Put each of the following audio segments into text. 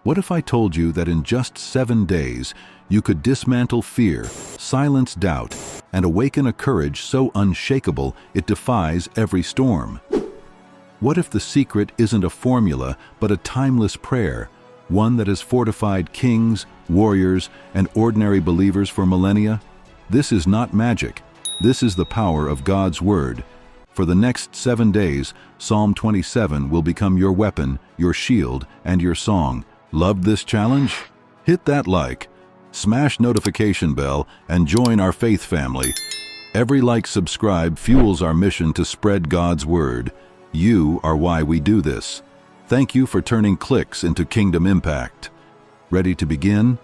What if I told you that in just 7 days you could dismantle fear, silence doubt, and awaken a courage so unshakable it defies every storm? What if the secret isn't a formula but a timeless prayer, one that has fortified kings, warriors, and ordinary believers for millennia? This is not magic. This is the power of God's Word. For the next 7 days, Psalm 27 will become your weapon, your shield, and your song. Loved this challenge? Hit that like, smash notification bell, and join our faith family. Every like, subscribe fuels our mission to spread God's Word. You are why we do this. Thank you for turning clicks into kingdom impact. Ready to begin?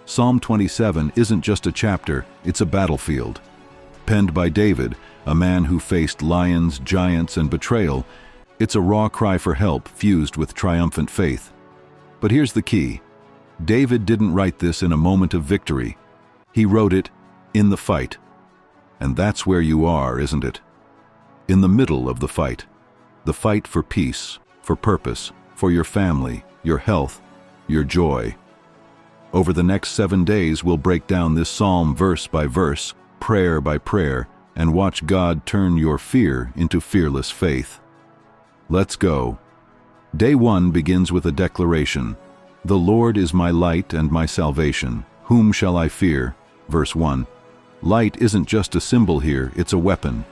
Psalm 27 isn't just a chapter, it's a battlefield. Penned by David, a man who faced lions, giants, and betrayal, it's a raw cry for help fused with triumphant faith. But here's the key. David didn't write this in a moment of victory. He wrote it in the fight. And that's where you are, isn't it? In the middle of the fight for peace, for purpose, for your family, your health, your joy. Over the next 7 days, we'll break down this psalm verse by verse, prayer by prayer, and watch God turn your fear into fearless faith. Let's go. Day 1 begins with a declaration. The Lord is my light and my salvation. Whom shall I fear? Verse 1. Light isn't just a symbol here, it's a weapon.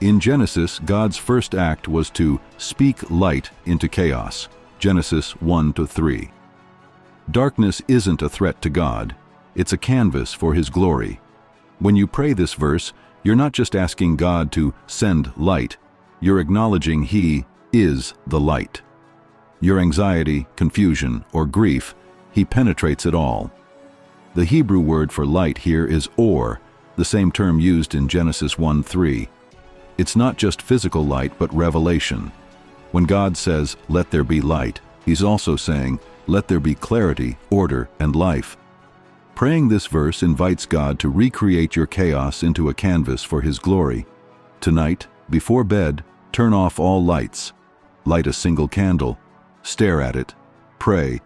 In Genesis, God's first act was to speak light into chaos. Genesis 1-3. Darkness isn't a threat to God. It's a canvas for His glory. When you pray this verse, you're not just asking God to send light. You're acknowledging He is the light. Your anxiety, confusion, or grief, He penetrates it all. The Hebrew word for light here is or, the same term used in Genesis 1:3. It's not just physical light, but revelation. When God says, "Let there be light," He's also saying, "Let there be clarity, order, and life." Praying this verse invites God to recreate your chaos into a canvas for His glory. Tonight, before bed, turn off all lights. Light a single candle. Stare at it. Pray,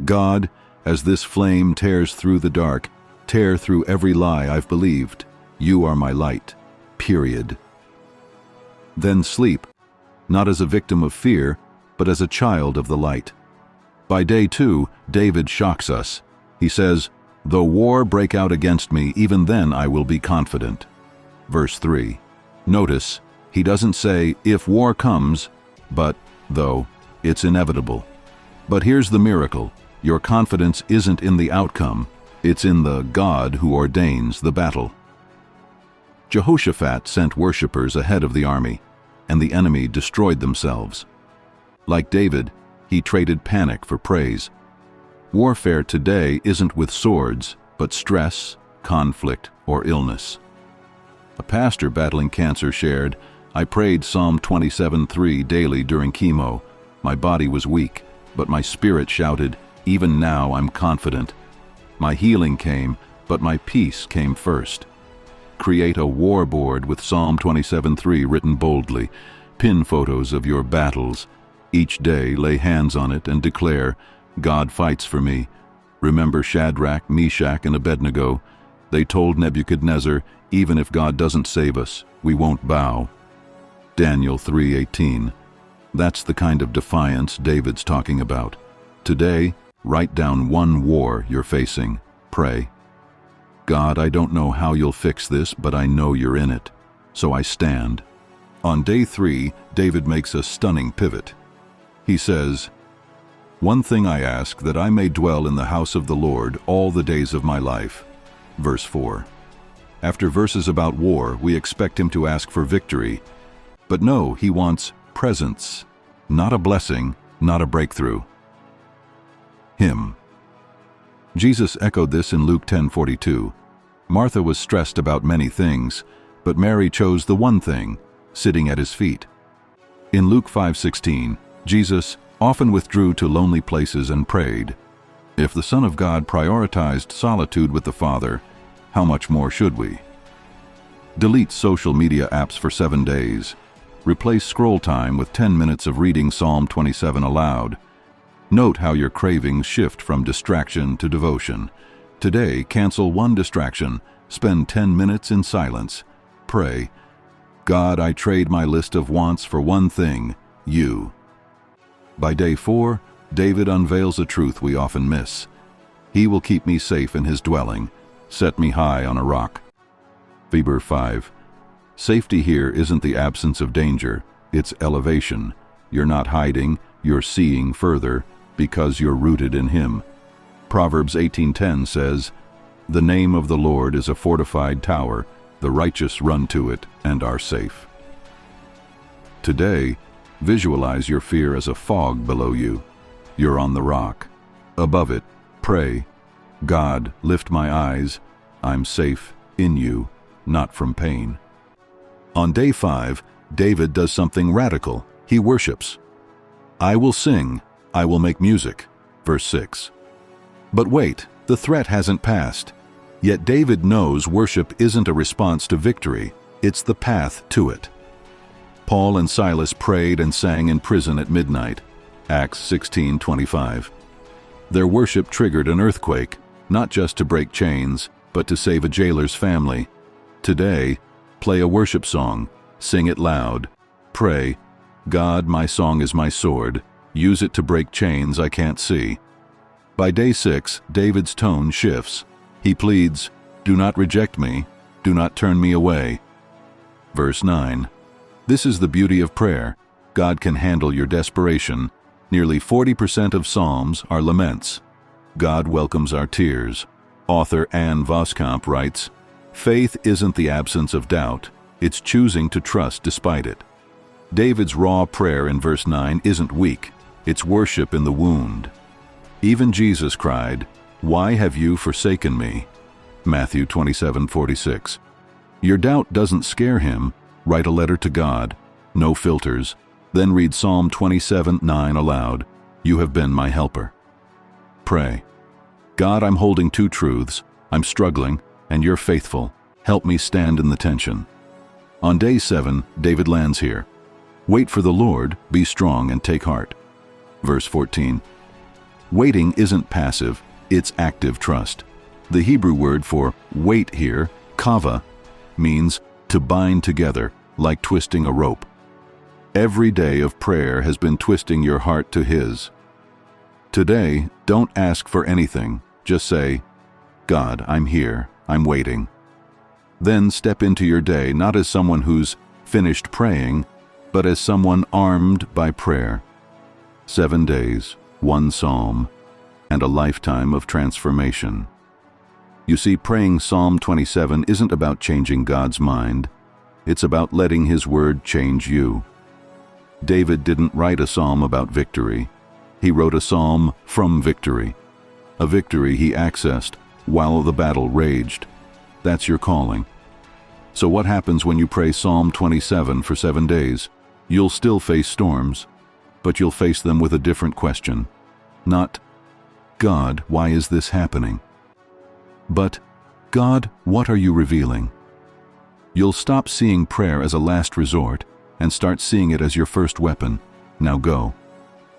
God, as this flame tears through the dark, tear through every lie I've believed. You are my light. Period. Then sleep, not as a victim of fear, but as a child of the light. By day 2, David shocks us. He says, "Though war break out against me, even then I will be confident." Verse 3. Notice, he doesn't say, "If war comes," but, "though, it's inevitable." But here's the miracle. Your confidence isn't in the outcome. It's in the God who ordains the battle. Jehoshaphat sent worshippers ahead of the army, and the enemy destroyed themselves. Like David, he traded panic for praise. Warfare today isn't with swords, but stress, conflict, or illness. A pastor battling cancer shared, "I prayed Psalm 27:3 daily during chemo. My body was weak, but my spirit shouted, 'Even now I'm confident.' My healing came, but my peace came first." Create a war board with Psalm 27:3 written boldly. Pin photos of your battles. Each day lay hands on it and declare, "God fights for me." Remember Shadrach, Meshach, and Abednego. They told Nebuchadnezzar, "Even if God doesn't save us, we won't bow." Daniel 3:18. That's the kind of defiance David's talking about. Today, write down one war you're facing. Pray, "God, I don't know how you'll fix this, but I know you're in it. So I stand." On day 3, David makes a stunning pivot. He says, "One thing I ask, that I may dwell in the house of the Lord all the days of my life." Verse 4. After verses about war, we expect him to ask for victory. But no, he wants presence, not a blessing, not a breakthrough. Him. Jesus echoed this in Luke 10:42. Martha was stressed about many things, but Mary chose the one thing, sitting at his feet. In Luke 5:16, Jesus often withdrew to lonely places and prayed. If the Son of God prioritized solitude with the Father, how much more should we? Delete social media apps for 7 days. Replace scroll time with 10 minutes of reading Psalm 27 aloud. Note how your cravings shift from distraction to devotion. Today, cancel one distraction. Spend 10 minutes in silence. Pray, God, I trade my list of wants for one thing, you. By day 4, David unveils a truth we often miss. He will keep me safe in his dwelling, set me high on a rock. Proverbs 5. Safety here isn't the absence of danger, it's elevation. You're not hiding, you're seeing further, because you're rooted in Him. Proverbs 18:10 says, "The name of the Lord is a fortified tower, the righteous run to it and are safe." Today, visualize your fear as a fog below you. You're on the rock. Above it, pray, God, lift my eyes. I'm safe in you, not from pain. On day 5, David does something radical. He worships. I will sing, I will make music. Verse 6. But wait, the threat hasn't passed. Yet David knows worship isn't a response to victory, it's the path to it. Paul and Silas prayed and sang in prison at midnight. Acts 16:25. Their worship triggered an earthquake, not just to break chains, but to save a jailer's family. Today, play a worship song, sing it loud. Pray, God, my song is my sword. Use it to break chains I can't see. By day 6, David's tone shifts. He pleads, do not reject me, do not turn me away. Verse 9. This is the beauty of prayer. God can handle your desperation. Nearly 40% of Psalms are laments. God welcomes our tears. Author Anne Voskamp writes, faith isn't the absence of doubt, it's choosing to trust despite it. David's raw prayer in verse 9 isn't weak, it's worship in the wound. Even Jesus cried, why have you forsaken me? Matthew 27:46. Your doubt doesn't scare him. Write a letter to God, no filters, then read Psalm 27:9 aloud. You have been my helper. Pray, God, I'm holding two truths. I'm struggling, and you're faithful. Help me stand in the tension. On day 7, David lands here. Wait for the Lord, be strong and take heart. Verse 14. Waiting isn't passive, it's active trust. The Hebrew word for wait here, kava, means to bind together, like twisting a rope. Every day of prayer has been twisting your heart to His. Today, don't ask for anything, just say, God, I'm here, I'm waiting. Then step into your day not as someone who's finished praying, but as someone armed by prayer. 7 days, 1 psalm, and a lifetime of transformation. You see, praying Psalm 27 isn't about changing God's mind. It's about letting His word change you. David didn't write a psalm about victory. He wrote a psalm from victory. A victory he accessed while the battle raged. That's your calling. So what happens when you pray Psalm 27 for 7 days? You'll still face storms, but you'll face them with a different question. Not, God, why is this happening? But, God, what are you revealing? You'll stop seeing prayer as a last resort and start seeing it as your first weapon. Now go.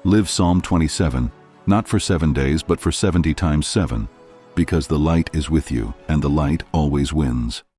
Live Psalm 27, not for 7 days, but for 70 times 7, because the light is with you, and the light always wins.